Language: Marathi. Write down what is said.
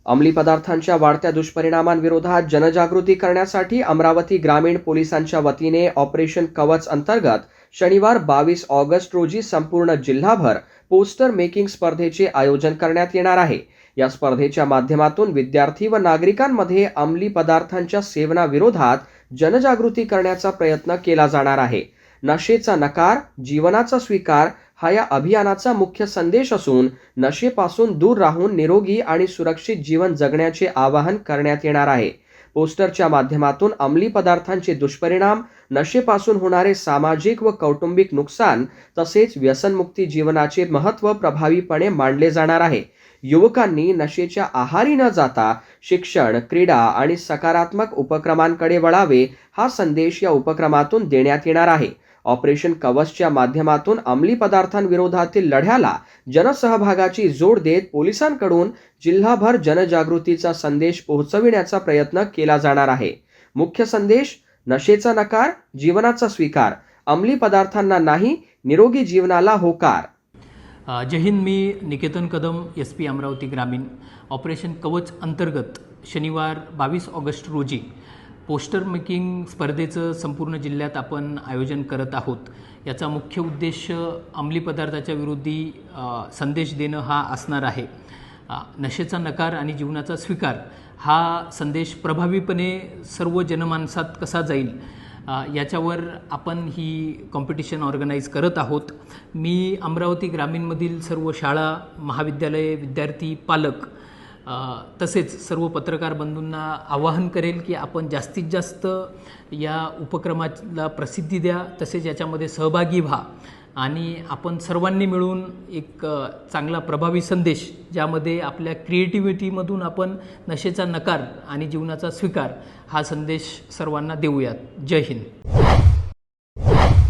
अंमली पदार्थांच्या वाढत्या दुष्परिणामांविरोधात जनजागृती करण्यासाठी अमरावती ग्रामीण पोलिसांच्या वतीने ऑपरेशन कवच अंतर्गत शनिवार 22 ऑगस्ट रोजी संपूर्ण जिल्हाभर पोस्टर मेकिंग स्पर्धेचे आयोजन करण्यात येणार आहे। या स्पर्धेच्या माध्यमातून विद्यार्थी व नागरिकांमध्ये अंमली पदार्थांच्या सेवनाविरोधात जनजागृती करण्याचा प्रयत्न केला जाणार आहे। नशेचा नकार, जीवनाचा स्वीकार हा या अभियानाचा मुख्य संदेश असून नशेपासून दूर राहून निरोगी आणि सुरक्षित जीवन जगण्याचे आवाहन करण्यात येणार आहे। पोस्टरच्या माध्यमातून अंमली पदार्थांचे दुष्परिणाम, नशेपासून होणारे सामाजिक व कौटुंबिक नुकसान तसेच व्यसनमुक्ती जीवनाचे महत्त्व प्रभावीपणे मांडले जाणार आहे। युवकांनी नशेच्या आहारी न जाता शिक्षण, क्रीडा आणि सकारात्मक उपक्रमांकडे वळावे हा संदेश या उपक्रमातून देण्यात येणार आहे। ऑपरेशन कवचच्या माध्यमातून अंमली पदार्थांविरोधातील लढ्याला जनसहभागाची जोड देत पोलिसांकडून जिल्हाभर जनजागृतीचा संदेश पोहोचविण्याचा प्रयत्न केला जाणार आहे। मुख्य संदेश: नशेचा नकार, जीवनाचा स्वीकार, अंमली पदार्थांना नाही, निरोगी जीवनाला होकार। जय हिंद। मी निकेतन कदम, SP अमरावती ग्रामीण। ऑपरेशन कवच अंतर्गत शनिवार 22 ऑगस्ट रोजी पोस्टर मेकिंग स्पर्धेचं संपूर्ण जिल्ह्यात आपण आयोजन करत आहोत। याचा मुख्य उद्देश अंमली पदार्थाच्या विरोधी संदेश देणं हा असणार आहे। नशेचा नकार आणि जीवनाचा स्वीकार हा संदेश प्रभावीपणे सर्व जनमानसात कसा जाईल याच्यावर आपण ही कॉम्पिटिशन ऑर्गनाईज करत आहोत। मी अमरावती ग्रामीणमधील सर्व शाळा, महाविद्यालये, विद्यार्थी, पालक तसेच सर्व पत्रकार बंधूंना आवाहन करेल की आपण जास्तीत जास्त या उपक्रमाला प्रसिद्धी द्या, तसेच याच्यामध्ये सहभागी व्हा आणि आपण सर्वांनी मिळून एक चांगला प्रभावी संदेश, ज्यामध्ये आपल्या क्रिएटिव्हिटीमधून आपण नशेचा नकार आणि जीवनाचा स्वीकार हा संदेश सर्वांना देऊयात। जय हिंद।